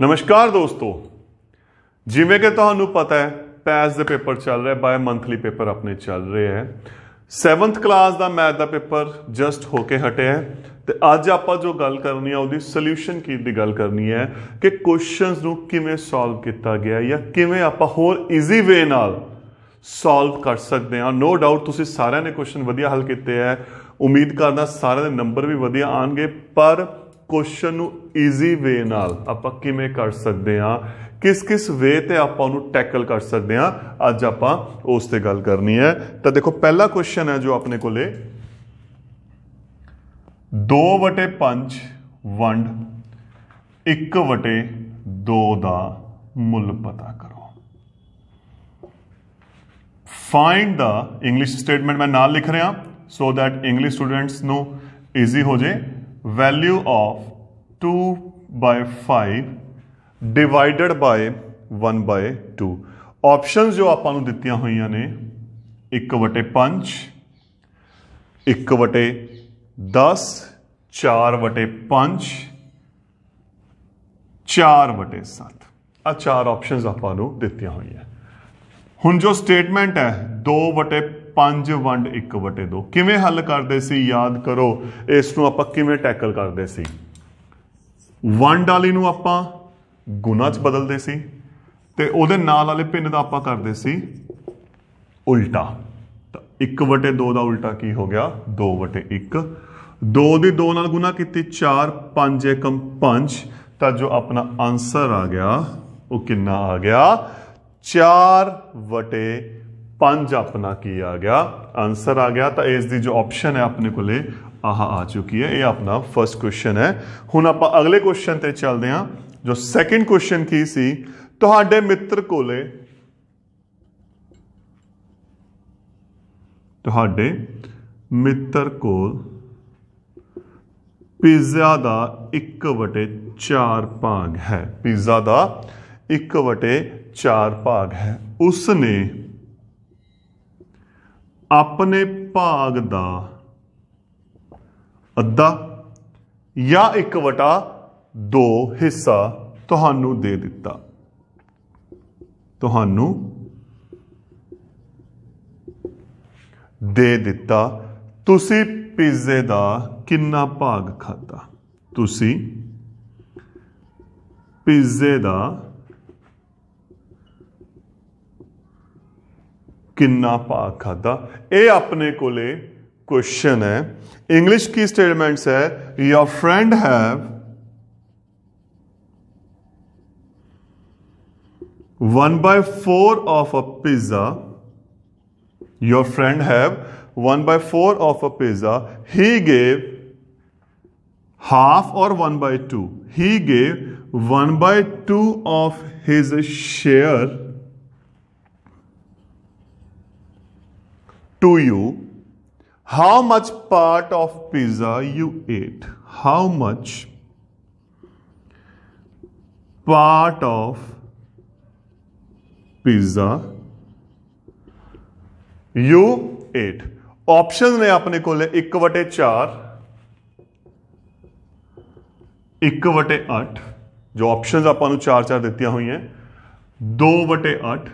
नमस्कार दोस्तों, जिमें कि तुहानू पता है पैस के पेपर चल रहे, बाय मंथली पेपर अपने चल रहे हैं। 7th क्लास का मैथ का पेपर जस्ट होके हटे है तो अज आप जो गल करनी है उसकी सोल्यूशन की दी गल करनी है कि क्वेश्चंस नू किवें सॉल्व किया गया या किवें आप होर ईजी वे नाल सॉल्व कर सकते हैं। नो डाउट तुसीं सारिਆਂ ने क्वेश्चन वधिया हल किए है, उम्मीद करना सारे दे नंबर भी वधिया आएंगे, पर क्वेश्चन नू ईजी वे नाल आपां किवें कर सकते हैं, किस किस वे ते आपां उहनूं टैकल कर सकते हैं, अज आपां उस ते गल करनी है। तो देखो पहला क्वेश्चन है जो अपने कोले 2/5 वंड 1/2 का मुल पता करो। फाइंड द इंग्लिश स्टेटमेंट मैं नाल लिख रहा सो दैट इंग्लिश स्टूडेंट्स नो ईजी हो जाए। Value of 2/5 divided by 1/2। Options जो आपां नूं दित्तियां होईयां ने 1/5, 1/10, 4/5, 4/7। आ 4 ऑप्शंस आपां नूं दित्तियां होईयां। हुण जो स्टेटमेंट है 2/5 वंड 1/2 किवें हल करते सी, याद करो इसनूं आपां किवें टैकल करते सी। वंड वाली नूं आपां गुना च बदलते सी ते उहदे नाल वाले भिन्न दा आपां करदे सी उल्टा। तो 1/2 का उल्टा की हो गया 2/1। 2 दी 2 नाल गुना की 4, 5 एकम 5, तो जो अपना आंसर आ गया वो कितना आ गया 4/5 अपना की आ गया आंसर आ गया। तो इसकी जो ऑप्शन है अपने को आह आ चुकी है, ये अपना फर्स्ट क्वेश्चन है। हुण आप अगले क्वेश्चन ते चलते हैं। जो सैकेंड क्वेश्चन की सी, तुहाडे मित्र कोले तुहाडे मित्र कोल पिज़्ज़ा का 1/4 भाग है। पिज़्ज़ा का 1/4 भाग है। उसने अपने भाग का अद्धा या 1/2 हिस्सा तुहानू दे दिता। तुहानू दे दिता। तुसी पिज़्ज़े का कितना भाग खादा? तुसी पिज़्ज़े का कितना भाग खादा? ये अपने कोले क्वेश्चन है। इंग्लिश की स्टेटमेंट्स है your friend have 1/4 of a pizza. Your friend have 1/4 of a pizza. He gave half or 1/2। he gave 1/2 of his share to you. How much part of pizza you ate? How much part of pizza you ate? Option ने अपने को 1/4, 1/8 जो options आपां नूं 4 दित्तियां हुई हैं, 2/8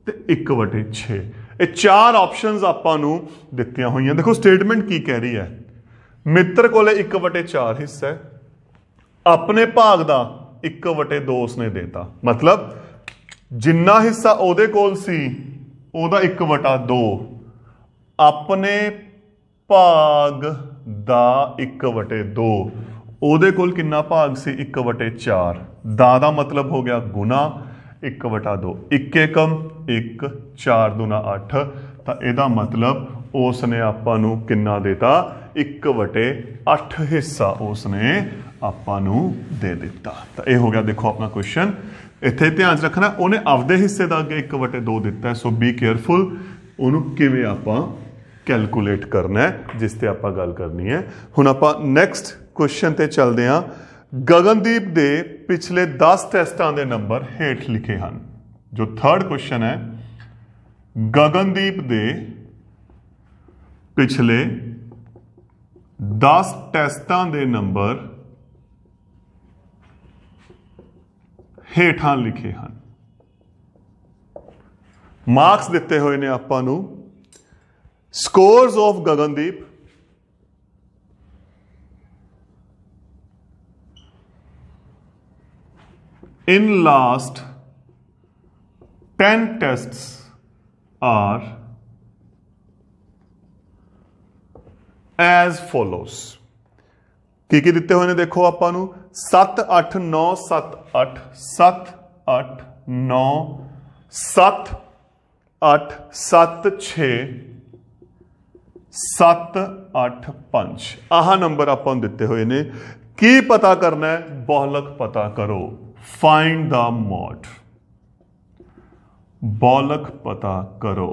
ते 1/6। ये 4 ऑप्शंस आपां नूं दित्तियां हुई हैं। देखो स्टेटमेंट की कह रही है, मित्र कोले 1/4 हिस्सा है, अपने भाग का 1/2 उसने देता। मतलब जिन्ना हिस्सा ओदे कोल सी ओदा 1/2, अपने भाग दा 1/2, ओदे कोल किन्ना भाग सी 1/4। दा मतलब हो गया गुना 1/2, 1 एकम 1, 4 दूना 8। तो यदा मतलब उसने आपां नूं किन्ना देता 1/8 हिस्सा उसने आपां नूं दे दिता। तो यह हो गया देखो अपना क्वेश्चन। इत्थे ध्यान रखना उन्हें आपदे हिस्से का अगे 1/2 दिता है, सो बी केयरफुल उन्होंने किवें आपां कैलकुलेट करना है, जिस ते आपां गल करनी है। हुण आपां नैक्सट क्वेश्चन ते चलते हैं। गगनदीप के पिछले 10 टेस्टां के नंबर हेठ लिखे हैं। जो थर्ड क्वेश्चन है, गगनदीप के पिछले 10 टेस्टां के नंबर ਹੇਠਾਂ ਲਿਖੇ ਹਨ। ਮਾਰਕਸ ਦਿੱਤੇ ਹੋਏ ਨੇ ਆਪਾਂ ਨੂੰ scores of Gagandeep, in last 10 tests are as follows। ਕੀ ਦਿੱਤੇ ਹੋਏ ਨੇ ਦੇਖੋ ਆਪਾਂ ਨੂੰ 7 8 9 7 8 7 8 9 7 8 7 6 7 8 5 ਆਹ ਨੰਬਰ ਆਪਾਂ ਨੂੰ ਦਿੱਤੇ ਹੋਏ ਨੇ। ਕੀ ਪਤਾ ਕਰਨਾ ਹੈ? ਬਹੁਲਕ ਪਤਾ ਕਰੋ। फाइंड द मॉड, बहुलक पता करो,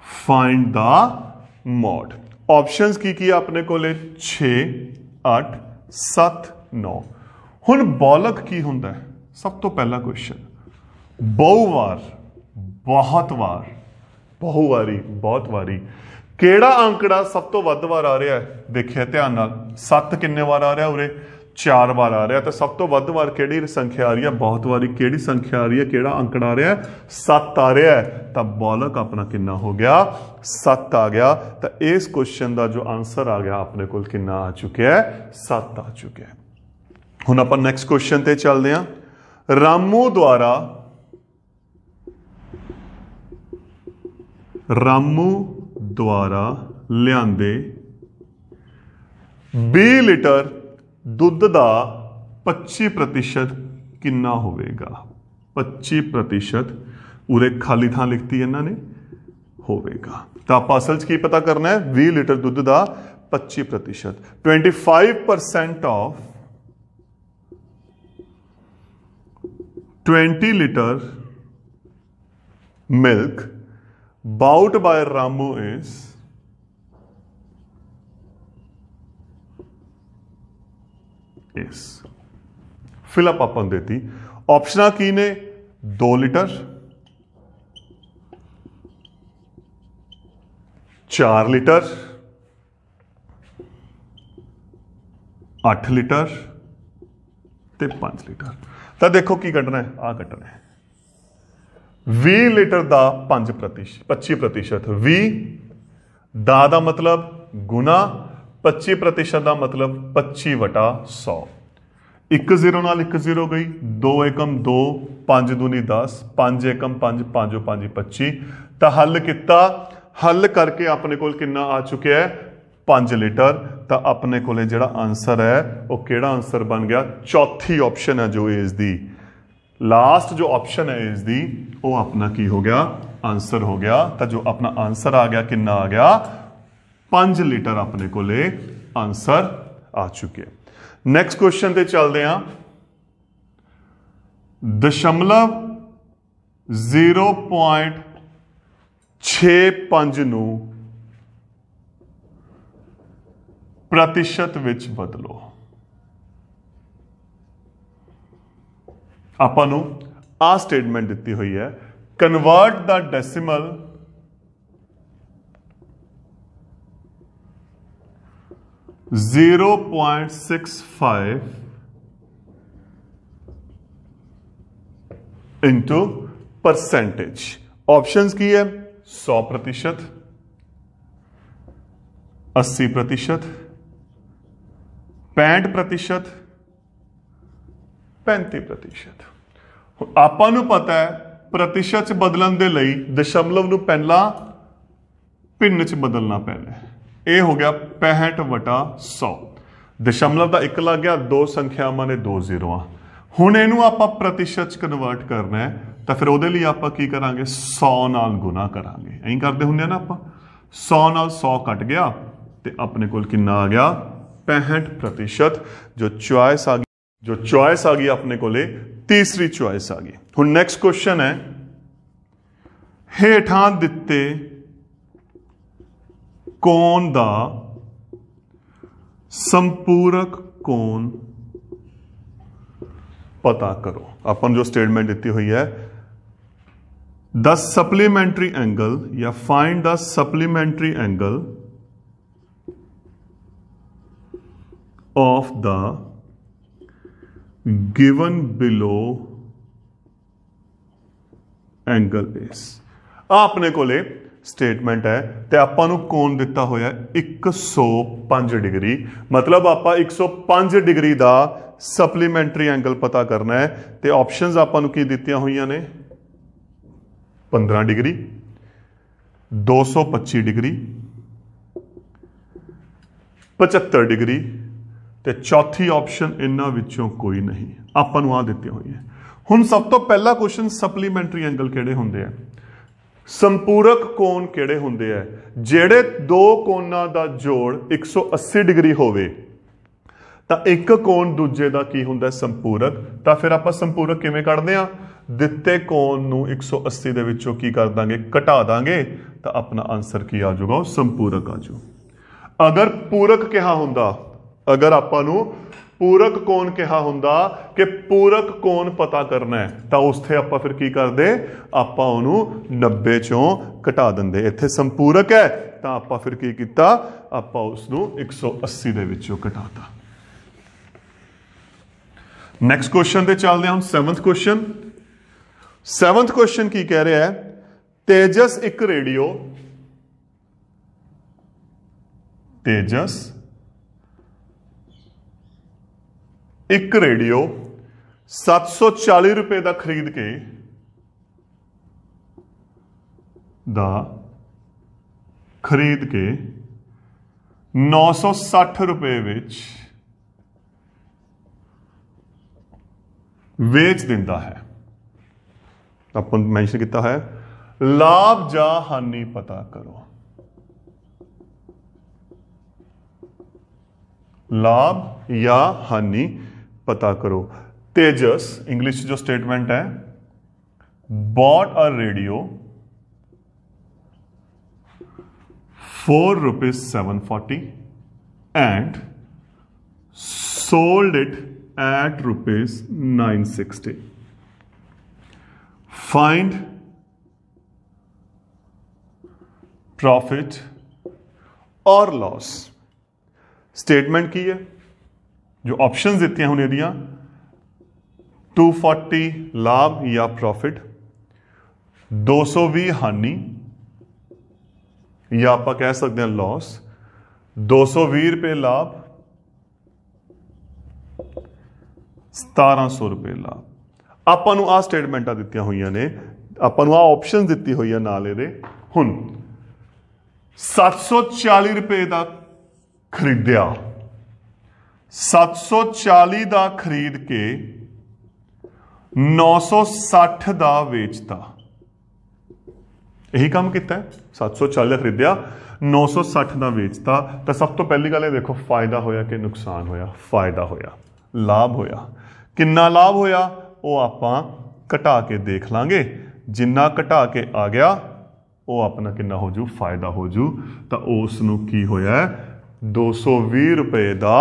फाइंड द मॉड। ऑप्शंस की अपने को 6 8 7 9। हुण बहुलक की हुंदा है? सब तो पहला क्वेश्चन, बहुवार, बहुत वार, बहुवारी, बहुत वारी। केड़ा आंकड़ा सब तो वध वार आ रहा है? देखिए ध्यान नाल, 7 किन्ने वार आ रहा उरे? 4 बार आ रहा है। तो सब तो वध वार केड़ी संख्या आ रही है? बहुत वारी केड़ी संख्या आ रही है? केड़ा अंकड़ा आ रहा है? 7 आ रहा है। तो बहुलक अपना कितना हो गया? 7 आ गया। तो इस क्वेश्चन का जो आंसर आ गया अपने को कितना आ चुका है? 7 आ चुके हैं। हुण आपां नैक्सट क्वेश्चन ते चलते हैं। रामू द्वारा लिआंदे 20 लीटर दुध का 25% कितना होवेगा? 25% उरे खाली थां लिखती इन्होंने होवेगा। तो आप असल च की पता करना है? 20 लीटर दुध का 25%, 25% of 20 litre milk bought by Ramu is fill up अपन देती। ऑप्शन की ने 2 लीटर, 4 लीटर, 8 लीटर ते 5 लीटर। तो देखो की कटना है? आ कटना है 20 लीटर का 25%। 20 दा मतलब गुना, 25% का मतलब 25/100। 1 0 नाल 1 0 गई, 2 एकम 2, 5 दूनी 10, 5 एकम 5, 5 5 25। तो हल किया, हल करके अपने को कितना आ चुके है? 5 लीटर। तो अपने को जो आंसर है वो केड़ा आंसर बन गया? चौथी ऑप्शन है जो एज दी, लास्ट जो ऑप्शन है एज दी, वो अपना की हो गया? आंसर हो गया। तो जो अपना आंसर आ गया कितना आ गया? 5 लीटर अपने को आंसर आ चुके। नैक्सट क्वेश्चन ते चलते हैं। 0.65 नू प्रतिशत विच बदलो। आपां नू आ स्टेटमेंट दिती हुई है, convert the decimal .65 into percentage. Options की है? 100%, 80%, 65%, 35%। आपां नू पता है प्रतिशत च बदलण दे लई दशमलव नू पहला भिन्न च बदलना पैना है। यह हो गया 65/100। दशमलव का 1 लग गया, 2 संख्यावां ने 2 0। हुण इहनूं आपां प्रतिशत कन्वर्ट करना है, तो फिर उहदे लई आपां की करांगे? 100 नाल गुना करांगे। ऐं करदे हुंदे ना आपां। 100 नाल 100 कट गया तो अपने कोल कितना आ गया? 65%। जो चॉइस आ गई अपने को तीसरी चॉइस आ गई। हुण नैक्सट क्वेश्चन है, हेठां दिते कोण दा संपूरक कोण पता करो। अपन जो स्टेटमेंट दी हुई है, द सप्लीमेंट्री एंगल या find the supplementary angle of the given below angle base. अपने कोले स्टेटमेंट है ते आपां नूं कोण दिता होया 105 डिग्री, मतलब आपां 105 डिग्री का सप्लीमेंटरी एंगल पता करना है। ते ऑप्शंस आपां नूं की दित्तियां होईयां ने 15 डिग्री, 225 डिग्री, 75 डिग्री ते चौथी ऑप्शन इन्हां विचों कोई नहीं। आपां नूं आ दित्तियां होईयां। हुण सब तो पहला क्वेश्चन सप्लीमेंटरी एंगल किहड़े हुंदे आ, संपूरक कोण किहड़े हुंदे आ, जेड़े दो कोणां दा जोड़ 180 डिग्री होवे तां एक कोण दूजे दा की हुंदा संपूरक। तां फिर आपां संपूरक किवें कढदे आ, दित्ते कोण नूं 180 दे विचों की कर दांगे, घटा दांगे, तां अपना आंसर की आ जाऊगा, संपूरक आ जाऊ। अगर पूरक कहा हुंदा, अगर आपां नूं पूरक कोण कहा हुंदा कि पूरक कोण पता करना है, तो उससे आपां फिर की करदे, आपां उहनूं 90 चों घटा दिंदे। इत्थे संपूरक है तो आपां फिर की कीता, आपां उसनूं 180 दे विचों घटाता। नैक्सट क्वेश्चन ते चलदे हां। Seventh question. सैवंथ क्वेश्चन की कह रहा है, तेजस एक रेडियो, तेजस एक रेडियो 740 रुपए का खरीद के खरीद के 960 रुपए विच वेच दिंदा है। अपन मैंशन किया है, लाभ जा हानि पता करो। लाभ या हानि पता करो। तेजस इंग्लिश जो स्टेटमेंट है, bought a radio ₹4.740 and sold it at ₹960. Find profit और लॉस। स्टेटमेंट की है, जो ऑप्शंस देते हैं उन्हें दिया 240 लाभ या प्रॉफिट, 220 हानि या आप कह सकते हैं लॉस, 220 रुपए लाभ, 1700 रुपए लाभ। आपां नूं आ स्टेटमेंटां दित्तियां होईयां ने, आपां नूं आ ऑप्शन दित्ती हुई है नाल इहदे। हुण 740 रुपए का खरीदिया, 740 का खरीद के 960 का वेचता, यही काम किया है। 740 का खरीदिया, 960 का वेचता। तो सब तो पहली गल देखो, फायदा होया कि नुकसान होया? फायदा होया, लाभ होया। किन्ना लाभ होया वो आपां घटा के देख लांगे, जिन्ना घटा के आ गया वो अपना किन्ना हो जू, फायदा हो जू। तो उसनूं की होया, 220 रुपए का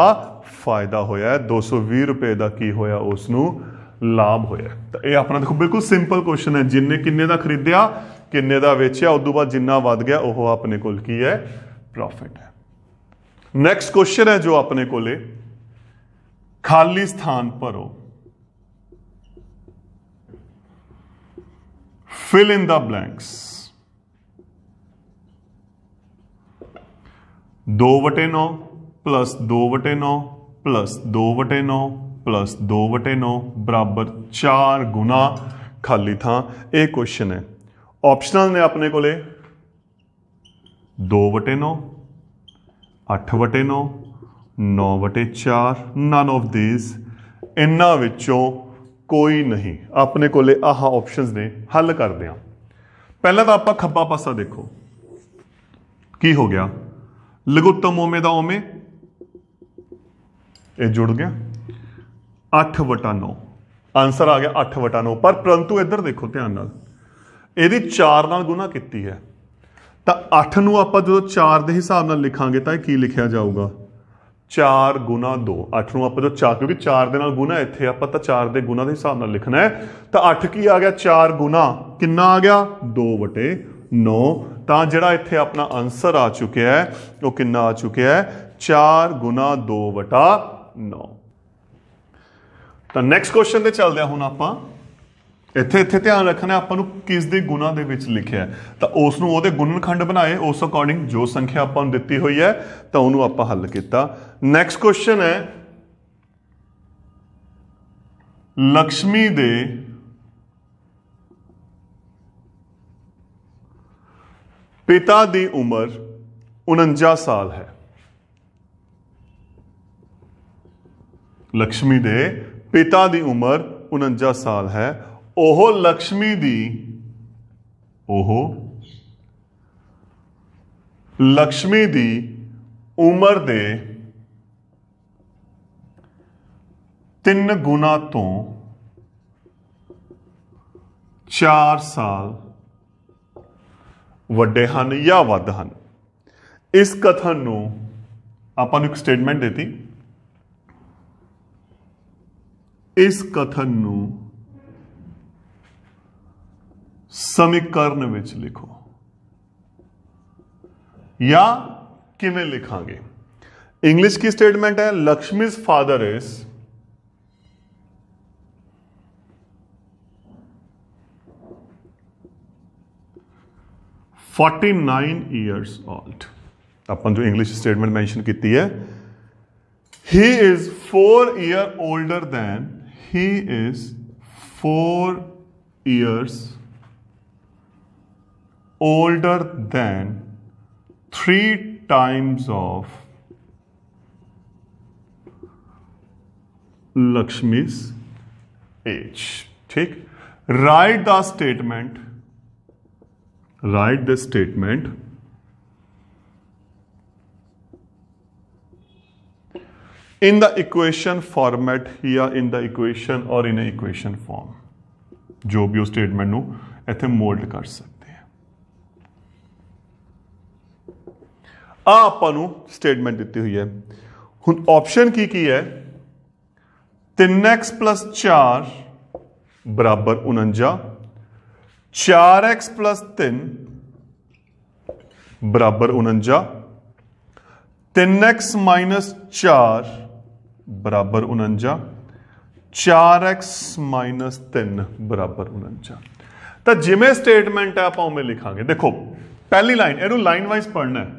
फायदा होया, 220 रुपए का की होया, उसनूं लाभ होया। तो ये अपना देखो बिल्कुल सिंपल क्वेश्चन है, जिन्ने किन्ने का खरीदिया, किन्ने का वेचिया, उस बाद जिन्ना वध गया वह अपने कोल की है, प्रॉफिट है। नैक्सट क्वेश्चन है जो अपने कोले, खाली स्थान भरो, fill in the blanks. 2/9 plus 2/9 plus 2/9 plus 2/9 बराबर 4 गुना खाली थां। एक क्वेश्चन है, ऑप्शनल ने अपने कोले 2/9, 8/9, 9/4, नन ऑफ दीज, इन्हां विचों कोई नहीं। अपने कोले आह ऑप्शंस ने, हल करते हैं। पहला तो आप खब्बा पासा देखो की हो गया, लघुत्तम ओमे दा ओमे ये जुड़ गया, 8/9 आंसर आ गया 8/9। पर परंतु इधर देखो ध्यान नाल, यदि 4 नाल गुना की है तो 8 नूं आपां जो 4 के हिसाब नाल लिखांगे तो की लिखा जाऊगा, 4 गुना 2। 8 नूं आपां जो 4, क्योंकि 4 दे नाल गुना इत्थे आपां तां 4 दे गुना के हिसाब नाल लिखना है। तो 8 की आ गया, 4 गुना कितना आ गया, 2/9। तां जिहड़ा इत्थे अपना आंसर आ चुका है वो कितना आ चुका है, 4 गुना 2/9। ਤਾਂ ਨੈਕਸਟ ਕੁਐਸਚਨ ਤੇ ਚੱਲਦੇ ਹਾਂ ਹੁਣ ਆਪਾਂ। ਇੱਥੇ ਧਿਆਨ ਰੱਖਣਾ ਆਪਾਂ ਨੂੰ ਕਿਸ ਦੇ ਗੁਣਾ ਦੇ ਵਿੱਚ ਲਿਖਿਆ ਤਾਂ ਉਸ ਨੂੰ ਉਹਦੇ ਗੁਣਨਖੰਡ ਬਣਾਏ, ਉਸ ਅਕੋਰਡਿੰਗ ਜੋ ਸੰਖਿਆ ਆਪਾਂ ਨੂੰ ਦਿੱਤੀ ਹੋਈ ਹੈ ਤਾਂ ਉਹਨੂੰ ਆਪਾਂ ਹੱਲ ਕੀਤਾ। ਨੈਕਸਟ ਕੁਐਸਚਨ ਹੈ ਲక్ష్ਮੀ ਦੇ ਪਿਤਾ ਦੀ ਉਮਰ 49 ਸਾਲ ਹੈ। ਲక్ష్ਮੀ ਦੇ ਪਿਤਾ ਦੀ ਉਮਰ 49 ਸਾਲ ਹੈ। ਉਹ ਲక్ష్ਮੀ ਦੀ ਉਮਰ ਦੇ 3 ਗੁਣਾ ਤੋਂ 4 ਸਾਲ ਵੱਡੇ ਹਨ ਜਾਂ ਵੱਧ ਹਨ। ਇਸ ਕਥਨ ਨੂੰ ਆਪਾਂ ਨੂੰ ਇੱਕ ਸਟੇਟਮੈਂਟ ਦਿੱਤੀ, ਇਸ ਕਥਨ ਨੂੰ ਸਮੀਕਰਨ ਵਿੱਚ ਲਿਖੋ ਜਾਂ ਕਿਵੇਂ ਲਿਖਾਂਗੇ। इंग्लिश की स्टेटमेंट है Lakshmi's father is 49 years old। अपन जो इंग्लिश स्टेटमेंट मेंशन की है, he is 4 years older than, he is 4 years older than 3 times of Lakshmi's age। ठीक, write the statement, write the statement in the equation format या in the equation or in a equation form। जो भी उस statement ਨੂੰ ਇੱਥੇ mould ਕਰ ਸਕਦੇ ਆ। ਆ ਆਪਾਂ ਨੂੰ ਸਟੇਟਮੈਂਟ ਦਿੱਤੀ ਹੋਈ ਹੈ। ਹੁਣ ਆਪਸ਼ਨ ਕੀ ਹੈ, 3x + 4 = 49, 4x + 3 = 49, 3x - 4 = 49, 4x - 3 = 49। ਤਾਂ ਜਿਵੇਂ ਸਟੇਟਮੈਂਟ ਹੈ ਆਪਾਂ ਉਵੇਂ ਲਿਖਾਂਗੇ। ਦੇਖੋ ਪਹਿਲੀ ਲਾਈਨ, ਇਹਨੂੰ ਲਾਈਨ ਵਾਈਜ਼ ਪੜ੍ਹਨਾ ਹੈ।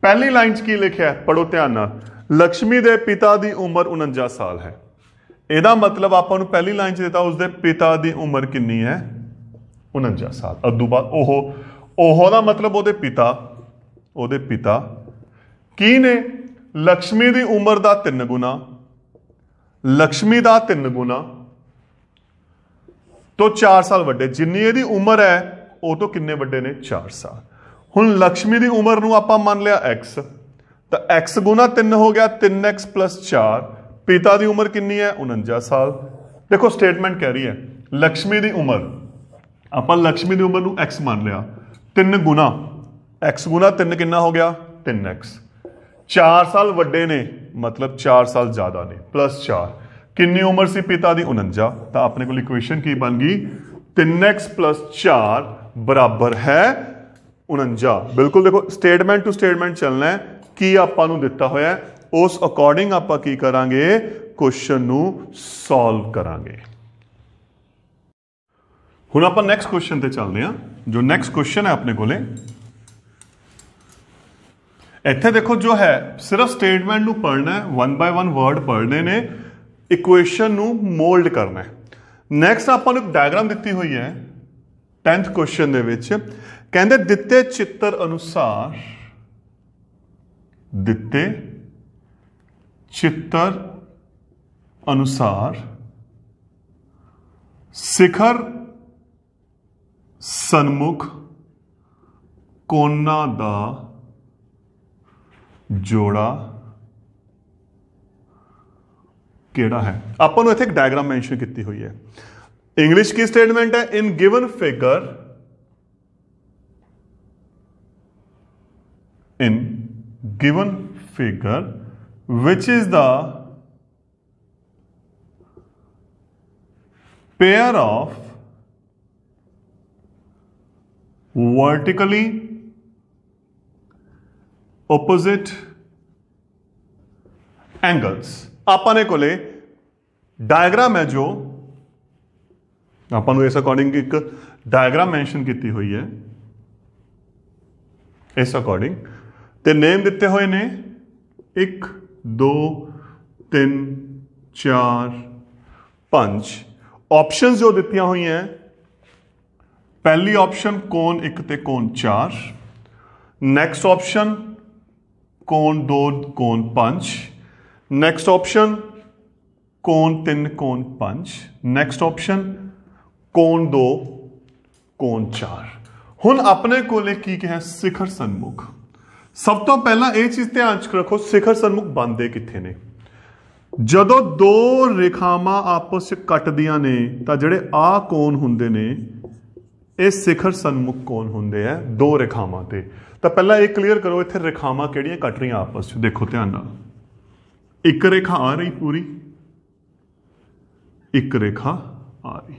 ਪਹਿਲੀ ਲਾਈਨ 'ਚ ਕੀ ਲਿਖਿਆ ਪੜੋ ਧਿਆਨ ਨਾਲ, ਲక్ష్ਮੀ ਦੇ ਪਿਤਾ ਦੀ ਉਮਰ 49 ਸਾਲ ਹੈ। ਇਹਦਾ ਮਤਲਬ ਆਪਾਂ ਨੂੰ ਪਹਿਲੀ ਲਾਈਨ 'ਚ ਦਿੱਤਾ ਉਸਦੇ ਪਿਤਾ ਦੀ ਉਮਰ ਕਿੰਨੀ ਹੈ, 49 ਸਾਲ। ਉਦੋਂ ਬਾਅਦ ਉਹ ਦਾ ਮਤਲਬ ਉਹਦੇ ਪਿਤਾ ਕੀ ਨੇ, ਲక్ష్ਮੀ ਦੀ ਉਮਰ ਦਾ 3 ਗੁਣਾ, ਲక్ష్ਮੀ ਦਾ 3 ਗੁਣਾ ਤੋਂ 4 ਸਾਲ ਵੱਡੇ। ਜਿੰਨੀ ਇਹਦੀ ਉਮਰ ਹੈ ਉਹ ਤੋਂ ਕਿੰਨੇ ਵੱਡੇ ਨੇ, 4 ਸਾਲ। ਹੁਣ ਲక్ష్ਮੀ ਦੀ ਉਮਰ ਨੂੰ ਆਪਾਂ ਮੰਨ ਲਿਆ x, ਤਾਂ x ਗੁਣਾ 3 ਹੋ ਗਿਆ, 3x + 4। ਪਿਤਾ ਦੀ ਉਮਰ ਕਿੰਨੀ ਹੈ, 49 ਸਾਲ। ਦੇਖੋ ਸਟੇਟਮੈਂਟ ਕਹਿ ਰਹੀ ਹੈ ਲక్ష్ਮੀ ਦੀ ਉਮਰ, ਆਪਾਂ ਲక్ష్ਮੀ ਦੀ ਉਮਰ ਨੂੰ x ਮੰਨ ਲਿਆ, 3 ਗੁਣਾ x ਗੁਣਾ 3 ਕਿੰਨਾ ਹੋ ਗਿਆ, 3x। 4 ਸਾਲ ਵੱਡੇ ਨੇ ਮਤਲਬ 4 ਸਾਲ ਜ਼ਿਆਦਾ ਨੇ, +4। ਕਿੰਨੀ ਉਮਰ ਸੀ ਪਿਤਾ ਦੀ, 49। ਤਾਂ ਆਪਣੇ ਕੋਲ ਇਕੁਏਸ਼ਨ ਕੀ ਬਣ ਗਈ, 3x + 4 = ਹੈ 49। ਬਿਲਕੁਲ ਦੇਖੋ ਸਟੇਟਮੈਂਟ ਟੂ ਸਟੇਟਮੈਂਟ ਚੱਲਣਾ ਹੈ। ਕੀ ਆਪਾਂ ਨੂੰ ਦਿੱਤਾ ਹੋਇਆ ਹੈ ਉਸ ਅਕੋਰਡਿੰਗ ਆਪਾਂ ਕੀ ਕਰਾਂਗੇ, ਕੁਐਸਚਨ ਨੂੰ ਸੋਲਵ ਕਰਾਂਗੇ। ਹੁਣ ਆਪਾਂ ਨੈਕਸਟ ਕੁਐਸਚਨ ਤੇ ਚੱਲਦੇ ਹਾਂ। ਜੋ ਨੈਕਸਟ ਕੁਐਸਚਨ ਹੈ ਆਪਣੇ ਕੋਲੇ, ਇੱਥੇ ਦੇਖੋ ਜੋ ਹੈ ਸਿਰਫ ਸਟੇਟਮੈਂਟ ਨੂੰ ਪੜ੍ਹਨਾ ਹੈ, 1 by 1 ਵਰਡ ਪੜ੍ਹਨੇ ਨੇ, ਇਕੁਏਸ਼ਨ ਨੂੰ ਮੋਲਡ ਕਰਨਾ ਹੈ। ਨੈਕਸਟ ਆਪਾਂ ਨੂੰ ਇੱਕ ਡਾਇਗਰਾਮ ਦਿੱਤੀ ਹੋਈ ਹੈ 10th ਕੁਐਸਚਨ ਦੇ ਵਿੱਚ। ਕਹਿੰਦੇ ਦਿੱਤੇ ਚਿੱਤਰ ਅਨੁਸਾਰ ਸਿਖਰ ਸਨਮੁਖ ਕੋਨਾ ਦਾ ਜੋੜਾ ਕਿਹੜਾ ਹੈ। ਆਪਾਂ ਨੂੰ ਇੱਥੇ ਇੱਕ ਡਾਇਗਰਾਮ ਮੈਂਸ਼ਨ ਕੀਤੀ ਹੋਈ ਹੈ। ਇੰਗਲਿਸ਼ ਕੀ ਸਟੇਟਮੈਂਟ ਹੈ, ਇਨ given figure which is the pair of vertically opposite angles। ਆਪਾਂ ਨੇ ਕੋਲੇ डायग्राम है जो ਆਪਾਂ इस अकॉर्डिंग एक डायग्राम मैंशन की हुई है, इस अकॉर्डिंग ते नेम दिते हुए ने 1 2 3 4 5 ऑप्शंस जो दित्तियां हुई हैं। पहली ऑप्शन कोण 1 ते कोण 4, नैक्सट ऑप्शन कोण 2 कोण 5, नैक्सट ऑप्शन कोण 3 कोण 5, नैक्सट ऑप्शन कोण 2 कोण 4। हुण अपने कोले की है शिखर सन्मुख। सब तो पहला यह चीज ध्यान च रखो, शिखर सन्मुख बनते कित्थे ने। जदों दो रेखावां आपस च कटदियां ने तां जिहड़े आ कोण हुंदे ने ये शिखर सन्मुख कोण हुंदे है दो रेखावां ते। तां पहला ये क्लीयर करो इत्थे रेखावां किहड़ियां कट रहीआं आपस च। देखो ध्यान नाल, एक रेखा आ रही पूरी, एक रेखा आ रही,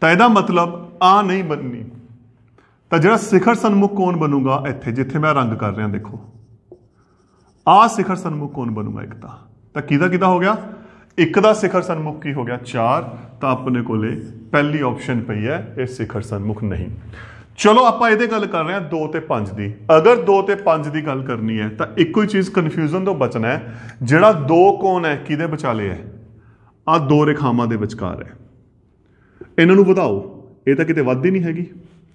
तां इहदा मतलब आ नहीं बननी। तो जो शिखर सन्मुख कोण बनूगा इत्थे जिथे मैं रंग कर रहा, देखो आ शिखर सन्मुख कोण बनूगा एक तो किहदा हो गया, एक का शिखर सन्मुख की हो गया 4। तो अपने कोले पहली ऑप्शन पई है ये शिखर सन्मुख नहीं। चलो आप ये गल कर रहे हैं 2 ते 5 की। अगर 2 ते 5 की गल करनी है तो एक ही चीज़ कन्फ्यूजन तो बचना है, जिहड़ा दो कोण है किहदे विचाले है, आ दो रेखावां दे विचकार है। इन्हों वधाओ, ये तो किते वधदी नहीं हैगी,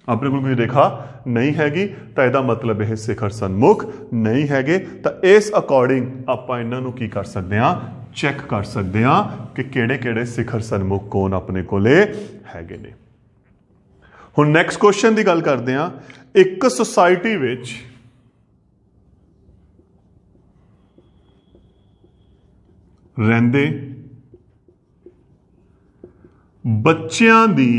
अपने को कोई रेखा नहीं हैगी, तो यदा मतलब यह शिखर सन्मुख नहीं हैगे। तो इस अकॉर्डिंग आप इन्हों की कर सकते हैं, चैक कर सकते हैं कि किहड़े-किहड़े शिखर सन्मुख कोण अपने कोले हैगे ने। हुण नैक्सट क्वेश्चन की गल करते हैं। एक सोसाइटी विच रहिंदे बच्चियां दी,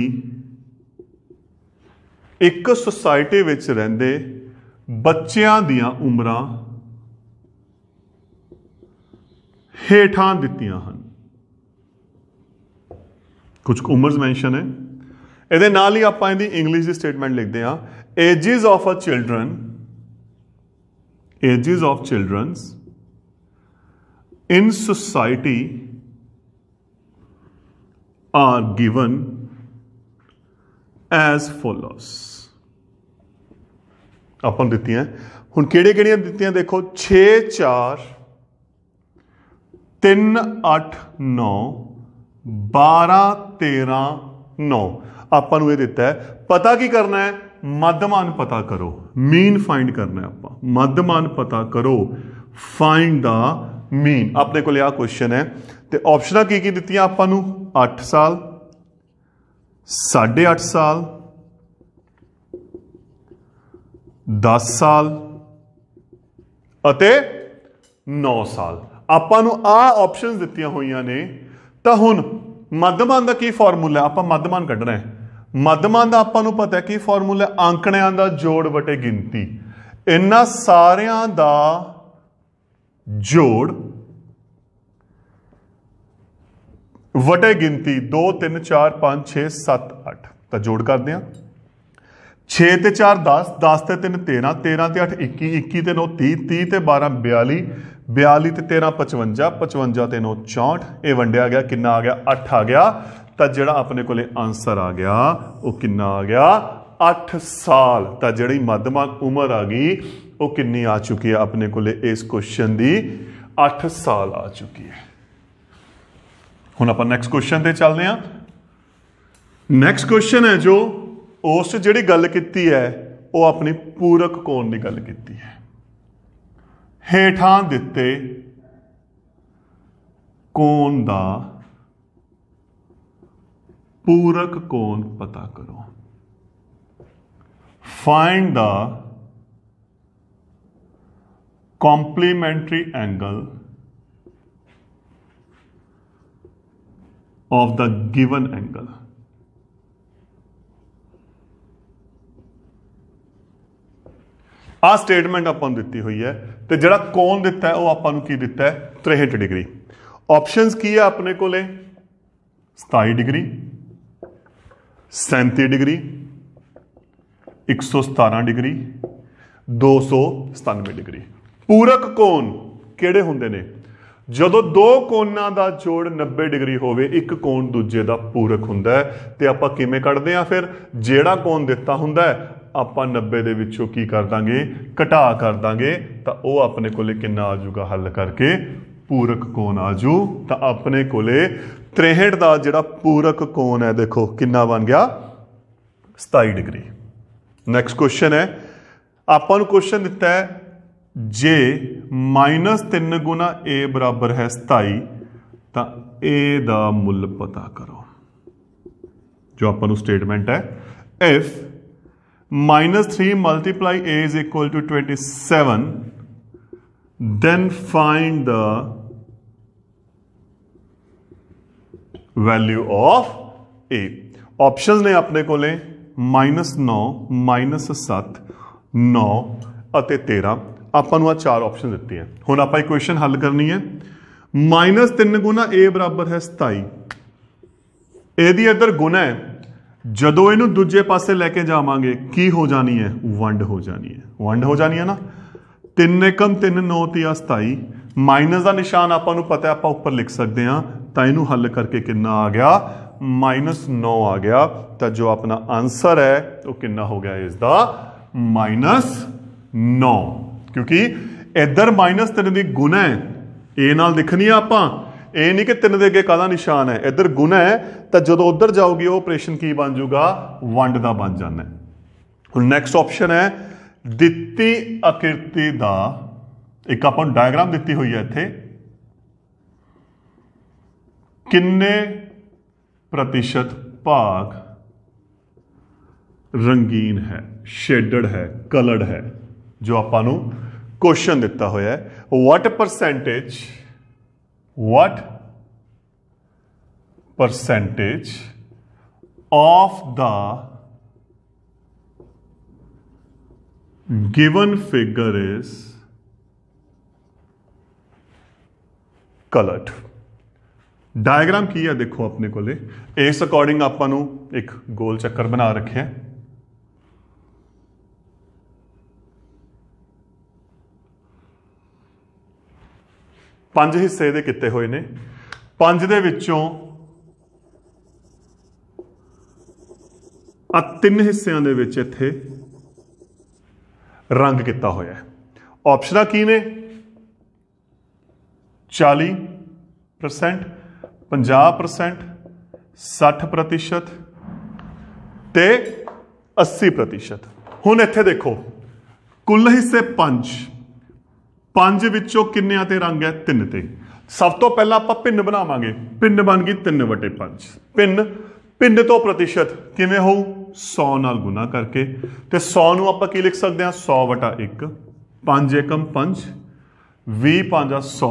एक सोसाइटी विच रहिंदे बच्चियां दियां उमरां हेठां दित्तियां हन। कुछ उम्र मैंशन है, ये नाल ही आप इंग्लिश की स्टेटमेंट लिखते हैं। Ages of a children, ages of childrens in society are given as follows. अपन दित्ती हैं हुण किहड़ियां दित्तियां, देखो 6 4 3 8 9 12 13 9। आपां नूं इह दित्ता है, पता की करना है, मध्यमान पता करो, मीन फाइंड करना है। आप मध्यमान पता करो, फाइंड द मीन। अपने को आ क्वेश्चन है तो ऑप्शनां की दित्तियां आपां नूं, 8 साल, 8.5 साल, 10 साल अते 9 साल। आपां नूं आ ऑप्शनस दित्तियां होईयां ने। तो हुण मध्यमान का की फॉर्मूला, आप मध्यमान कढ़ना है। मध्यमान का आपां नूं पता है की फॉर्मूला, आंकड़ियां का जोड़ वटे गिनती। इन्हां सारियां दा जोड़ वटे गिनती 2 3 4 5 6 7 8। तो जोड़ करते हैं, 6 ते 4 10, 10 ते 3 13, 13 ते 8 21, 21 ते 9 30, 30 ते 12 42, 42 ते 13 55, 55 ते 9 64। ये वंडिया गया कितना आ गया, 8 आ गया। तो जिहड़ा अपने कोले आंसर आ गया वो कितना आ गया, 8 साल। तो जिहड़ी मध्यमान उम्र आ गई वो कितनी आ चुकी है अपने कोले, इस क्वेश्चन की 8 साल आ चुकी है। हुण आपां नैक्सट क्वेश्चन ते चलते हैं। नैक्सट क्वेश्चन है जो उस जिहड़ी गल कीती है वो अपनी पूरक कोण की गल कीती है। हेठां दिते कोण दा पूरक कोण पता करो, find the complementary angle of the given angle. आ स्टेटमेंट आपां दित्ती हुई है। तो जिहड़ा कोण दिता है वो आपां की दिता है 63 डिग्री। ऑप्शंस की है अपने कोले, 27 डिग्री, 37 डिग्री, 117 डिग्री, 297 डिग्री। पूरक कोण किहड़े हुंदे ने, ਜਦੋਂ ਦੋ ਕੋਣਾਂ ਦਾ ਜੋੜ 90 ਡਿਗਰੀ ਹੋਵੇ ਇੱਕ ਕੋਣ ਦੂਜੇ ਦਾ ਪੂਰਕ ਹੁੰਦਾ ਹੈ ਤੇ ਆਪਾਂ ਕਿਵੇਂ ਕੱਢਦੇ ਆ ਫਿਰ ਜਿਹੜਾ ਕੋਣ ਦਿੱਤਾ ਹੁੰਦਾ ਹੈ ਆਪਾਂ 90 ਦੇ ਵਿੱਚੋਂ ਕੀ ਕਰ ਦਾਂਗੇ ਘਟਾ ਕਰ ਦਾਂਗੇ ਤਾਂ ਉਹ ਆਪਣੇ ਕੋਲੇ ਕਿੰਨਾ ਆ ਜਾਊਗਾ ਹੱਲ ਕਰਕੇ ਪੂਰਕ ਕੋਣ ਆ ਜੂ ਤਾਂ ਆਪਣੇ ਕੋਲੇ 63 ਦਾ ਜਿਹੜਾ ਪੂਰਕ ਕੋਣ ਹੈ ਦੇਖੋ ਕਿੰਨਾ ਬਣ ਗਿਆ 27 ਡਿਗਰੀ। ਨੈਕਸਟ ਕੁਐਸਚਨ ਹੈ ਆਪਾਂ ਨੂੰ ਕੁਐਸਚਨ ਦਿੱਤਾ ਹੈ ਜੇ -3 ਗੁਣਾ a बराबर है 27 ਤਾਂ a ਦਾ ਮੁੱਲ ਪਤਾ ਕਰੋ। ਜੋ ਆਪਾਂ ਨੂੰ ਸਟੇਟਮੈਂਟ ਹੈ if -3 multiply a is equal to 27 then find the value of a। Options ने अपने कोले -9 -7 9 ਅਤੇ 13 ਆਪਾਂ ਨੂੰ ਆ ਚਾਰ ਆਪਸ਼ਨ ਦਿੱਤੇ ਆ। ਹੁਣ ਆਪਾਂ ਇਕੁਏਸ਼ਨ ਹੱਲ ਕਰਨੀ ਹੈ -3 ਗੁਣਾ a ਬਰਾਬਰ ਹੈ 27 ਇਹਦੀ ਇੱਧਰ ਗੁਣਾ ਹੈ ਜਦੋਂ ਇਹਨੂੰ ਦੂਜੇ ਪਾਸੇ ਲੈ ਕੇ ਜਾਵਾਂਗੇ ਕੀ ਹੋ ਜਾਣੀ ਹੈ ਵੰਡ ਹੋ ਜਾਣੀ ਹੈ ਨਾ 3 ਏਕਮ 3 9 3 27 ਮਾਈਨਸ ਦਾ ਨਿਸ਼ਾਨ ਆਪਾਂ ਨੂੰ ਪਤਾ ਆਪਾਂ ਉੱਪਰ ਲਿਖ ਸਕਦੇ ਹਾਂ ਤਾਂ ਇਹਨੂੰ ਹੱਲ ਕਰਕੇ ਕਿੰਨਾ ਆ ਗਿਆ -9 ਆ ਗਿਆ ਤਾਂ ਜੋ ਆਪਣਾ ਆंसर है वो कितना हो गया इसका -9 क्योंकि इधर -3 की गुणा है ए नाल दिखनी है आपां ਇਹ नहीं कि 3 ਦੇ ਅੱਗੇ ਕਾਹਦਾ ਨਿਸ਼ਾਨ ਹੈ इधर गुणा है तो जो उधर जाओगी वो ऑपरेशन की बन जाऊगा वंड का बन जाना है। हुण नैक्सट ऑप्शन है दित्ती आकृति का एक आपां डायग्राम दित्ती हुई है इत्थे किन्ने प्रतिशत भाग रंगीन है शेडड है कलर्ड है जो आपां नूं क्वेश्चन दिता होया है what percentage of the given figure is colored। Diagram की है देखो अपने को इस अकॉर्डिंग आपां नूं एक गोल चक्कर बना रखे 5 हिस्से दे किते हुए ने 5 दे विचों आ 3 हिस्सिਆਂ ਦੇ ਵਿੱਚ ਇੱਥੇ रंग किता होया है। ऑप्शनां की ने 40% 50% 60% ते 80%। हुण इत्थे देखो कुल हिस्से 5 विचों किन्नियां ते रंग है 3 ते। सब तो पहला आपां भिन्न बनावांगे भिन्न बन गई 3/5 भिन्न तो प्रतिशत किवें होऊ 100 नाल गुना करके ते 100 नूं आपां की लिख सकते हैं 100/1 5 एकम 5 20 5 100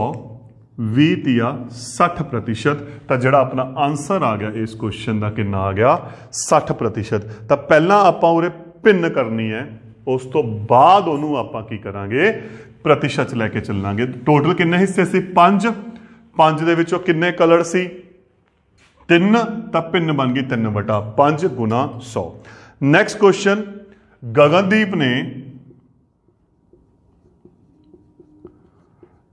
20 तिया 60% तो जिहड़ा अपना आंसर आ गया इस क्वेश्चन का कितना आ गया 60%। तो पहला आपां उरे भिन्न करनी है उस तो बाद उन्होंने आपां की करांगे प्रतिशत लैके चलांगे। टोटल किन्ने हिस्से सी 5 दे विचों किन्ने कलर सी 3 तो भिन्न बन गई 3/5 गुना 100। नैक्सट क्वेश्चन गगनदीप ने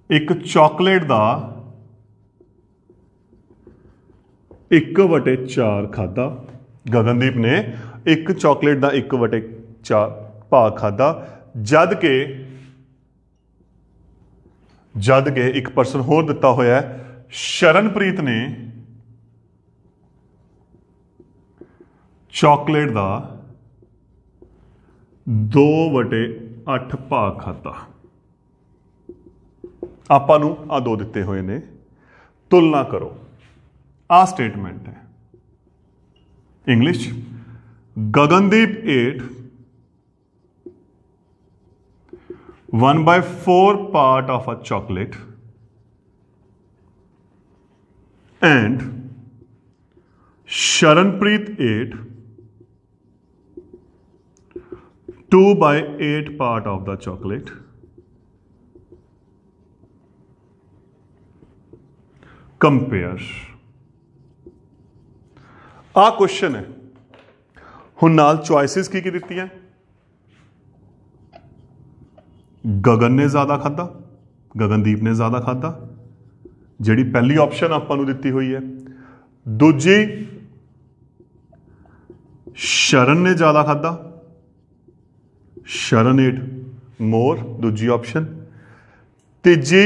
एक चॉकलेट का 1/4 खाधा। गगनदीप ने एक चॉकलेट का 1/4 भाग खाधा जद के एक परसन होर दिता होया है शरणप्रीत ने चॉकलेट का 2/8 भाग खाता। आपां नूं आ 2 दिते हुए ने तुलना करो। आ स्टेटमेंट है English Gagandeep ate 1/4 part of a chocolate and Sharanpreet ate 2/8 part of the chocolate। Compare. आ क्वेश्चन है हुण नाल चॉइसिस की दित्ती है गगन ने ज्यादा खाधा गगनदीप ने ज्यादा खाधा ਜਿਹੜੀ ਪਹਿਲੀ ਆਪਸ਼ਨ ਆਪਾਂ ਨੂੰ ਦਿੱਤੀ ਹੋਈ ਹੈ। ਦੂਜੀ शरण ने ज्यादा खादा, शरण एट मोर, दूजी ऑप्शन। तीजी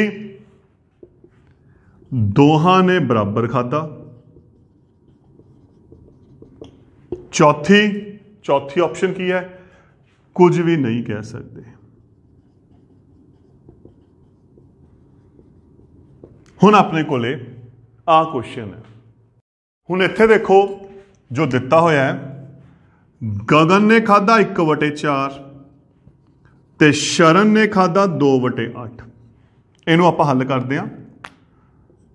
दोहां ने बराबर खादा। चौथी ऑप्शन की है, कुछ भी नहीं कह सकते। हुण अपने कोले आ क्वेश्चन है। हुण इत्थे देखो जो दिता होया है, गगन ने खादा 1/4 ते शरण ने खादा 2/8। इनू आप हल करते हैं,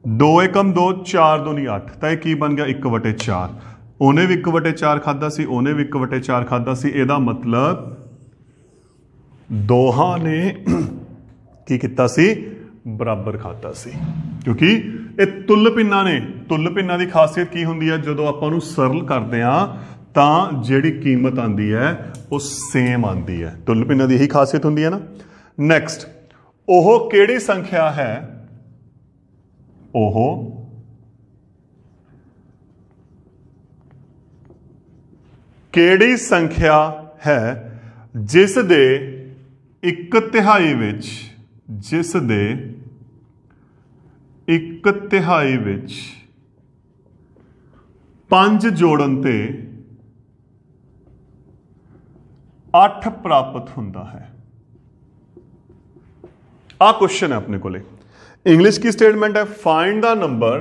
2 एकम 2, 4 दूनी 8, तो यह की बन गया 1/4। उन्हें भी 1/4 खादा सी, उन्हें भी 1/4 खादा सी। ਇਹਦਾ मतलब दोहां ने की किया सी, बराबर खाता सी, क्योंकि ये तुल पिन्ना ने, तुल पिन्ना की खासियत की होंदी है, जो आपां नूं सरल करते हैं तो जिहड़ी कीमत आती है वो सेम आती है। तुल पिन्ना की यही खासियत होंदी है ना। नैक्सट, ओह केड़ी संख्या है, ओह केड़ी संख्या है जिस दे 1/3 विच, जिस दे 1/3 विच 5 जोड़न ते 8 प्राप्त होता है। आ क्वेश्चन है अपने को। इंग्लिश की स्टेटमेंट है, find the number,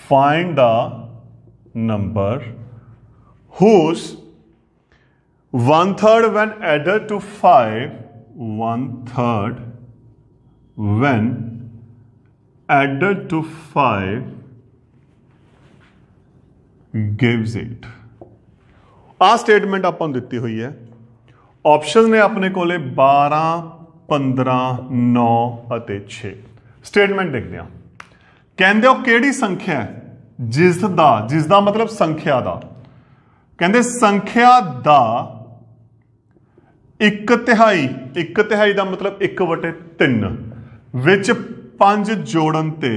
find the number whose 1/3 when added to 5, 1/3 when added to 5 gives 8। Uh statement आपां नूं दित्ती हुई है। ऑप्शन ने अपने कोले 12, 15, 9 ਅਤੇ 6। स्टेटमेंट देखते हैं। कहते हो किहड़ी संख्या है जिस दा मतलब संख्या दा, कहते संख्या दा 1/3 का मतलब 1/3 विच 5 जोड़न ते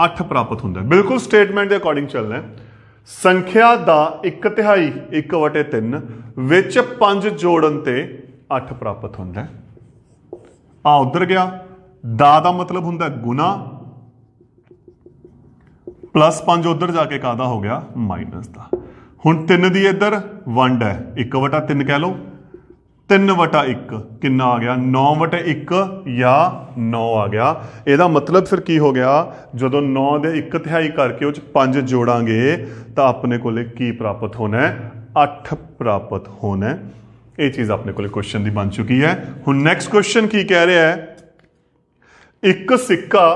8 प्राप्त होंदा है। बिल्कुल स्टेटमेंट के अकॉर्डिंग चलना है। संख्या दा 1/3 1/3 विच 5 जोड़न ते 8 प्राप्त होंदा है। आ उधर गया, दा मतलब हुंदा गुना, +5 उधर जाके कादा हो गया माइनस दा। हुण 3 दी इधर वंड है, 1/3 कह लो, 3/1 कितना आ गया, 9/1 या 9 आ गया। ਇਹਦਾ मतलब फिर की हो गया, ਜਦੋਂ 9 ਦੇ 1/3 करके उस 5 जोड़ांगे तो अपने को की प्राप्त होना है, 8 प्राप्त होना है। ये चीज़ अपने को क्वेश्चन की बन चुकी है। हुण नैक्सट क्वेश्चन की कह रहा है, एक सिक्का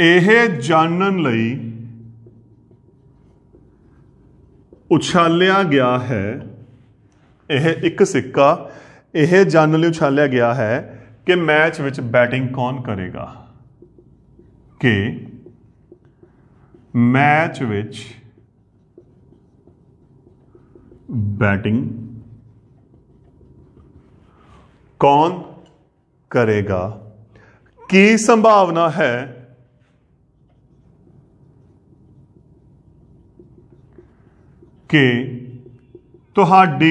ਇਹ जानन लई उछालिया गया है, यह एक सिक्का यह जानने लिए उछालिया गया है कि मैच विच बैटिंग कौन करेगा, कि मैच विच बैटिंग कौन करेगा। की संभावना है कि तुहाडी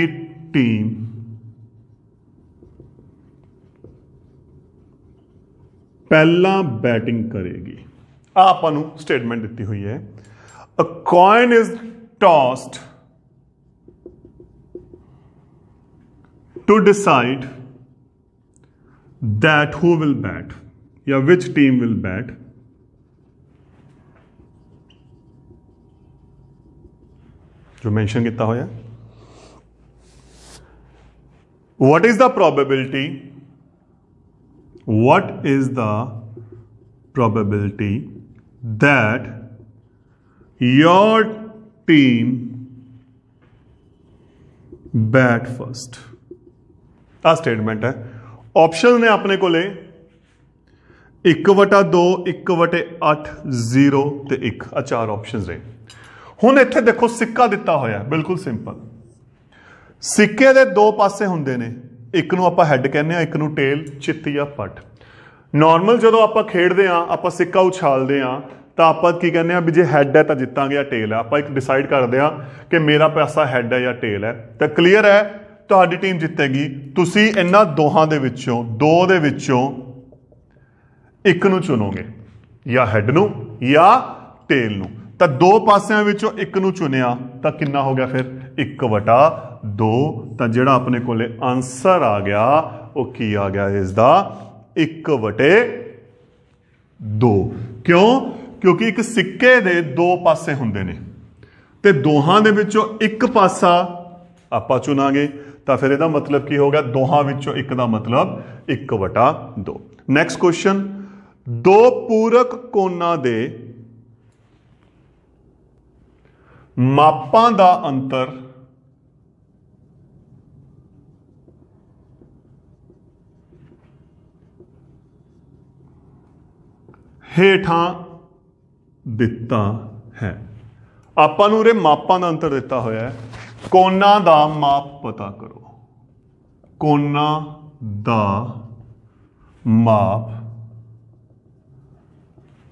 टीम पहला बैटिंग करेगी। आपां नूं स्टेटमेंट दी हुई है, a coin is tossed to decide that who will bat या विच टीम विल बैट। जो मेंशन किया होया, what is the probability, what is the probability that your team bat first. आ स्टेटमेंट है। ऑप्शन ने अपने को 1/2, 1/8, 0 ते 1, आ 4 ऑप्शन रहे। हुण इत्थे देखो सिक्का दिता होया, बिल्कुल सिंपल। सिक्के दे 2 पासे हुंदे ने, ਇੱਕ ਨੂੰ ਆਪਾਂ ਹੈਡ ਕਹਿੰਦੇ ਆ, ਇੱਕ ਨੂੰ ਟੇਲ, ਚਿੱਤ ਜਾਂ ਪੱਟ। ਨੋਰਮਲ ਜਦੋਂ ਆਪਾਂ ਖੇਡਦੇ ਆ, ਆਪਾਂ ਸਿੱਕਾ ਉਛਾਲਦੇ ਆ ਤਾਂ ਆਪਾਂ ਕੀ ਕਹਿੰਦੇ ਆ ਵੀ ਜੇ ਹੈਡ ਹੈ ਤਾਂ ਜਿੱਤਾਂਗੇ ਜਾਂ ਟੇਲ ਹੈ। ਆਪਾਂ ਇੱਕ ਡਿਸਾਈਡ ਕਰਦੇ ਆ ਕਿ ਮੇਰਾ ਪੈਸਾ ਹੈਡ ਹੈ ਜਾਂ ਟੇਲ ਹੈ। ਤਾਂ ਕਲੀਅਰ ਹੈ, ਤੁਹਾਡੀ ਟੀਮ ਜਿੱਤੇਗੀ। ਤੁਸੀਂ ਇਹਨਾਂ ਦੋਹਾਂ ਦੇ ਵਿੱਚੋਂ, ਦੋ ਦੇ ਵਿੱਚੋਂ ਇੱਕ ਨੂੰ ਚੁਣੋਗੇ, ਜਾਂ ਹੈਡ ਨੂੰ ਜਾਂ ਟੇਲ ਨੂੰ। ਤਾਂ ਦੋ ਪਾਸਿਆਂ ਵਿੱਚੋਂ ਇੱਕ ਨੂੰ ਚੁਣਿਆ ਤਾਂ ਕਿੰਨਾ ਹੋ ਗਿਆ ਫਿਰ 1/2। ਤਾਂ ਜਿਹੜਾ ਆਪਣੇ ਕੋਲੇ ਆਨਸਰ ਆ ਗਿਆ ਉਹ ਕੀ ਆ ਗਿਆ ਇਸ ਦਾ 1/2। ਕਿਉਂ? ਕਿਉਂਕਿ ਇੱਕ ਸਿੱਕੇ ਦੇ ਦੋ ਪਾਸੇ ਹੁੰਦੇ ਨੇ ਤੇ ਦੋਹਾਂ ਦੇ ਵਿੱਚੋਂ ਇੱਕ ਪਾਸਾ ਆਪਾਂ ਚੁਣਾਂਗੇ ਤਾਂ ਫਿਰ ਇਹਦਾ ਮਤਲਬ ਕੀ ਹੋ ਗਿਆ, ਦੋਹਾਂ ਵਿੱਚੋਂ ਇੱਕ ਦਾ ਮਤਲਬ 1/2। ਨੈਕਸਟ ਕੁਐਸਚਨ, ਦੋ ਪੂਰਕ ਕੋਣਾਂ ਦੇ ਮਾਪਾਂ ਦਾ ਅੰਤਰ ਹੇਠਾਂ ਦਿੱਤਾ ਹੈ। ਆਪਾਂ ਨੂੰ ਉਰੇ ਮਾਪਾਂ ਦਾ ਅੰਤਰ ਦਿੱਤਾ ਹੋਇਆ ਹੈ। ਕੋਣਾਂ ਦਾ ਮਾਪ ਪਤਾ ਕਰੋ। ਕੋਣਾਂ ਦਾ ਮਾਪ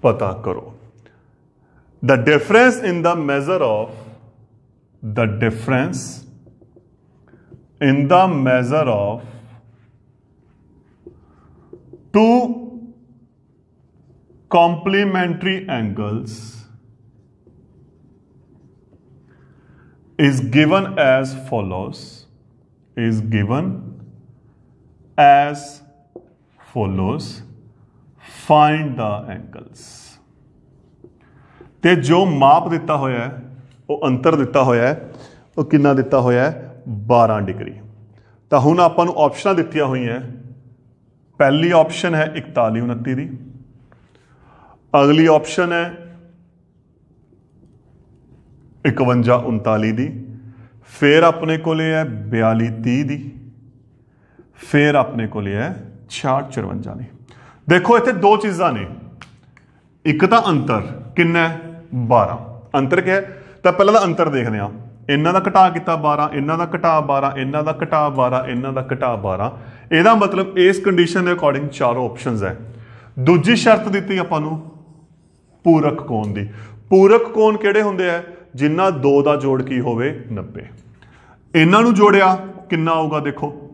ਪਤਾ ਕਰੋ। The difference in the measure of two complementary angles is given as follows. Find the angles। ਤੇ ਜੋ ਮਾਪ ਦਿੱਤਾ ਹੋਇਆ ਹੈ, ਉਹ ਅੰਤਰ ਦਿੱਤਾ ਹੋਇਆ ਹੈ, ਉਹ ਕਿੰਨਾ ਦਿੱਤਾ ਹੋਇਆ ਹੈ 12 ਡਿਗਰੀ। ਤਾਂ ਹੁਣ ਆਪਾਂ ਨੂੰ ਆਪਸ਼ਨਾਂ ਦਿੱਤੀਆਂ ਹੋਈਆਂ। ਪਹਿਲੀ ਆਪਸ਼ਨ ਹੈ 41 29 ਦੀ, ਅਗਲੀ ਆਪਸ਼ਨ ਹੈ 51 39 ਦੀ, ਫਿਰ ਆਪਣੇ ਕੋਲੇ ਹੈ 42 30 ਦੀ, ਫਿਰ ਆਪਣੇ ਕੋਲੇ ਹੈ 66 54 ਦੀ। ਦੇਖੋ ਇੱਥੇ ਦੋ ਚੀਜ਼ਾਂ ਨੇ, ਇੱਕ ਤਾਂ ਅੰਤਰ ਕਿੰਨਾ ਹੈ 12। ਅੰਤਰ ਕਿਆ ਹੈ? ਤਾਂ ਪਹਿਲਾਂ ਤਾਂ ਅੰਤਰ ਦੇਖਦੇ ਹਾਂ। ਇਹਨਾਂ ਦਾ ਘਟਾ ਕੀਤਾ 12, ਇਹਨਾਂ ਦਾ ਘਟਾ 12, ਇਹਨਾਂ ਦਾ ਘਟਾ 12, ਇਹਨਾਂ ਦਾ ਘਟਾ 12। ਇਹਦਾ ਮਤਲਬ ਇਸ ਕੰਡੀਸ਼ਨ ਦੇ ਅਕੋਰਡਿੰਗ ਚਾਰੋਂ ਆਪਸ਼ਨਸ ਹੈ। ਦੂਜੀ ਸ਼ਰਤ ਦਿੱਤੀ ਆਪਾਂ ਨੂੰ ਪੂਰਕ ਕੋਣ ਦੀ। ਪੂਰਕ ਕੋਣ ਕਿਹੜੇ ਹੁੰਦੇ ਆ? ਜਿਨ੍ਹਾਂ ਦੋ ਦਾ ਜੋੜ ਕੀ ਹੋਵੇ 90। ਇਹਨਾਂ ਨੂੰ ਜੋੜਿਆ ਕਿੰਨਾ ਆਊਗਾ ਦੇਖੋ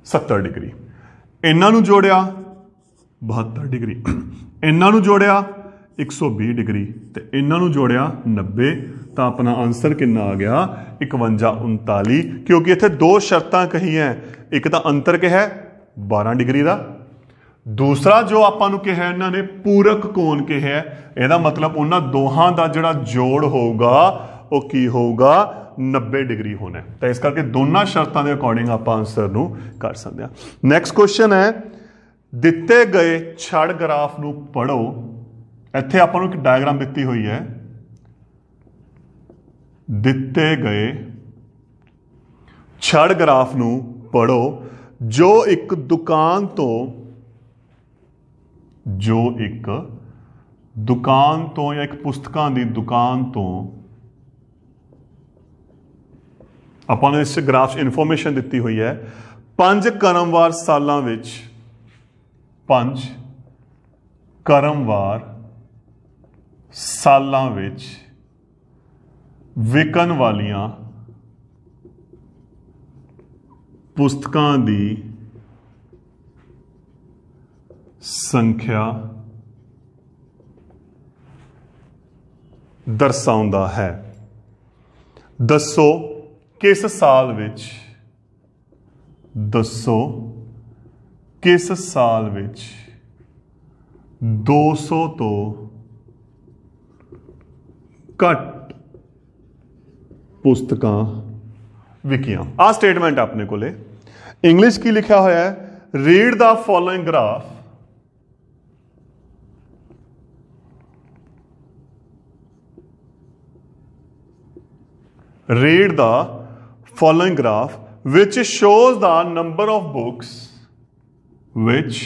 70 ਡਿਗਰੀ। ਇਹਨਾਂ ਨੂੰ ਜੋੜਿਆ 72 ਡਿਗਰੀ। ਇਹਨਾਂ ਨੂੰ ਜੋੜਿਆ 120 ਡਿਗਰੀ ਤੇ ਇਹਨਾਂ ਨੂੰ ਜੋੜਿਆ 90। ਤਾਂ ਆਪਣਾ ਆਨਸਰ ਕਿੰਨਾ ਆ ਗਿਆ 51 39। ਕਿਉਂਕਿ ਇੱਥੇ ਦੋ ਸ਼ਰਤਾਂ ਕਹੀਆਂ, ਇੱਕ ਤਾਂ ਅੰਤਰ ਕਿਹਾ 12 ਡਿਗਰੀ ਦਾ, ਦੂਸਰਾ ਜੋ ਆਪਾਂ ਨੂੰ ਕਿਹਾ ਇਹਨਾਂ ਨੇ ਪੂਰਕ ਕੋਣ ਕਿਹਾ। ਇਹਦਾ ਮਤਲਬ ਉਹਨਾਂ ਦੋਹਾਂ ਦਾ ਜਿਹੜਾ ਜੋੜ ਹੋਊਗਾ ਉਹ ਕੀ ਹੋਊਗਾ 90 ਡਿਗਰੀ ਹੋਣਾ। ਤਾਂ ਇਸ ਕਰਕੇ ਦੋਨਾਂ ਸ਼ਰਤਾਂ ਦੇ ਅਕੋਰਡਿੰਗ ਆਪਾਂ ਆਨਸਰ ਨੂੰ ਕਰ ਸਕਦੇ ਹਾਂ। ਨੈਕਸਟ ਕੁਐਸਚਨ ਹੈ, ਦਿੱਤੇ ਗਏ ਛੜ ਗ੍ਰਾਫ ਨੂੰ ਪੜ੍ਹੋ। ਇੱਥੇ ਆਪਾਂ ਨੂੰ ਇੱਕ ਡਾਇਗਰਾਮ ਦਿੱਤੀ ਹੋਈ ਹੈ। ਦਿੱਤੇ ਗਏ ਛੜ ਗ੍ਰਾਫ ਨੂੰ ਪੜ੍ਹੋ ਜੋ ਇੱਕ ਦੁਕਾਨ ਤੋਂ ਜਾਂ ਇੱਕ ਪੁਸਤਕਾਂ ਦੀ ਦੁਕਾਨ ਤੋਂ ਆਪਾਂ ਨੂੰ ਇਸ ਗ੍ਰਾਫ 'ਚ ਇਨਫੋਰਮੇਸ਼ਨ ਦਿੱਤੀ ਹੋਈ ਹੈ। 5 ਕਰਮਵਾਰ ਸਾਲਾਂ ਵਿੱਚ 5 ਕਰਮਵਾਰ ਸਾਲਾਂ ਵਿੱਚ ਵਿਕਣ ਵਾਲੀਆਂ ਪੁਸਤਕਾਂ ਦੀ ਸੰਖਿਆ ਦਰਸਾਉਂਦਾ ਹੈ। ਦੱਸੋ ਕਿਸ ਸਾਲ ਵਿੱਚ 200 ਤੋਂ ਘੱਟ ਪੁਸਤਕਾਂ ਵਿਕੀਆਂ। ਆ ਸਟੇਟਮੈਂਟ ਆਪਣੇ ਕੋਲੇ ਇੰਗਲਿਸ਼ ਕੀ ਲਿਖਿਆ ਹੋਇਆ ਹੈ? Read the following graph which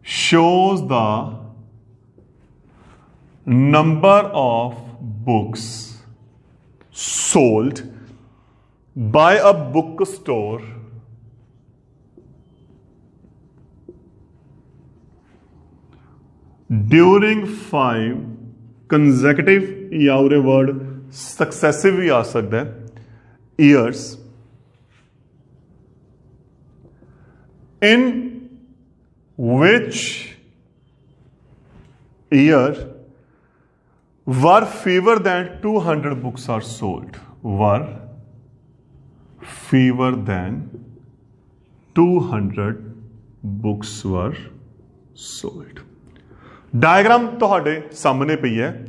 shows the number of books sold by a book store during 5 consecutive, या उरे वर्ड सक्सेसिव भी आ सकता है, years, in which year were fewer than 200 books are sold, were fewer than 200 books were sold। Diagram ਤੁਹਾਡੇ ਸਾਹਮਣੇ ਪਈ ਹੈ।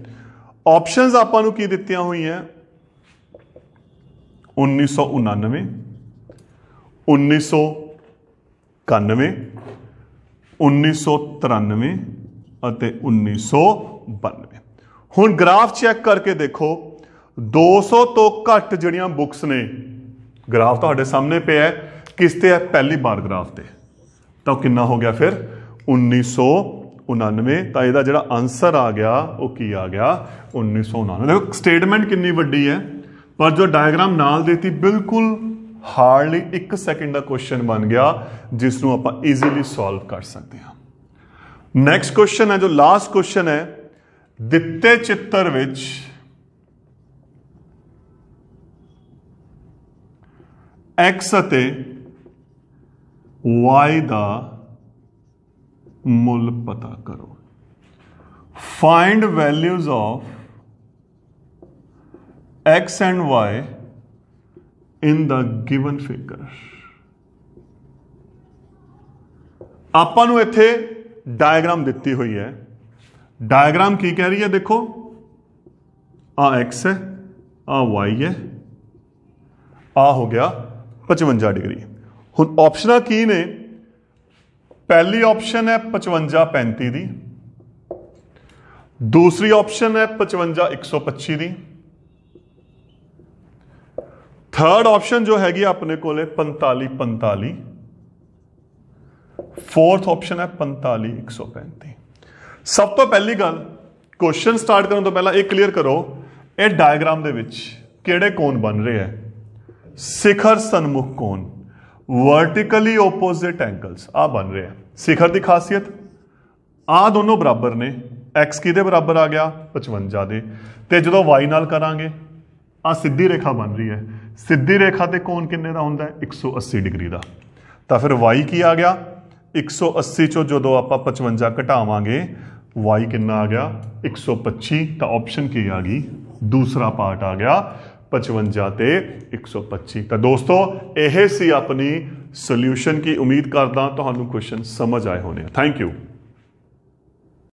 ਆਪਸ਼ਨਸ ਆਪਾਂ ਨੂੰ ਕੀ ਦਿੱਤੀਆਂ ਹੋਈਆਂ 1999, 1991, 1993 ਅਤੇ 1992। ਹੁਣ ਗ੍ਰਾਫ ਚੈੱਕ ਕਰਕੇ ਦੇਖੋ 200 ਤੋਂ ਘੱਟ ਜਿਹੜੀਆਂ ਬੁੱਕਸ ਨੇ, ਗ੍ਰਾਫ ਤੁਹਾਡੇ ਸਾਹਮਣੇ ਪਿਆ ਹੈ, ਕਿਸ ਤੇ ਹੈ ਪਹਿਲੀ ਬਾਰ ਗ੍ਰਾਫ ਤੇ, ਤਾਂ ਕਿੰਨਾ ਹੋ ਗਿਆ ਫਿਰ 1999। ਤਾਂ ਇਹਦਾ ਜਿਹੜਾ ਆਨਸਰ ਆ ਗਿਆ ਉਹ ਕੀ ਆ ਗਿਆ 1999। ਦੇਖੋ ਸਟੇਟਮੈਂਟ ਕਿੰਨੀ ਵੱਡੀ ਹੈ, ਪਰ ਜੋ ਡਾਇਗਰਾਮ ਨਾਲ ਦੇਤੀ ਬਿਲਕੁਲ ਹਾਰਡਲੀ 1 ਸੈਕਿੰਡ ਦਾ ਕੁਐਸਚਨ ਬਣ ਗਿਆ, ਜਿਸ ਨੂੰ ਆਪਾਂ ਈਜ਼ੀਲੀ ਸੋਲਵ ਕਰ ਸਕਦੇ ਹਾਂ। ਨੈਕਸਟ ਕੁਐਸਚਨ ਹੈ, ਜੋ ਲਾਸਟ ਕੁਐਸਚਨ ਹੈ, ਦਿੱਤੇ ਚਿੱਤਰ ਵਿੱਚ x ਅਤੇ y ਦਾ ਮੁੱਲ ਪਤਾ ਕਰੋ। Find values of x and y in the given figure। ਆਪਾਂ ਨੂੰ ਇੱਥੇ ਡਾਇਗਰਾਮ ਦਿੱਤੀ ਹੋਈ ਹੈ। डायग्राम की कह रही है, देखो आ x है, आ y है, आ हो गया 55 डिग्री। हुण ऑप्शनां की ने, पहली ऑप्शन है 55 35 दी, दूसरी ऑप्शन है 55 125 दी, थर्ड ऑप्शन जो हैगी अपने को 45 45, फोर्थ ऑप्शन है 45 135। सब तो पहली गल, क्वेश्चन स्टार्ट करने तो पहला एक क्लीयर करो, ये डायग्राम दे विच किहड़े कोण बन रहे हैं, शिखर सन्मुख कोण, वर्टिकली ओपोजिट एंगल्स आ बन रहे हैं। शिखर की खासियत आ दोनों बराबर ने, एक्स किहदे बराबर आ गया 55 दे, ते जदों वाई नाल करांगे आ सीधी रेखा बन रही है, सीधी रेखा ते कोण किन्ने दा हुंदा है 180 डिग्री का, तो फिर वाई की आ गया 180 चो जदों आपां 55 घटावांगे वाई कितना आ गया 125, तो ऑप्शन की आ गई दूसरा पार्ट आ गया 55 ते 125। तो दोस्तों यह सी अपनी सोल्यूशन की, उम्मीद करदा तुहानू क्वेश्चन समझ आए होने। Thank you.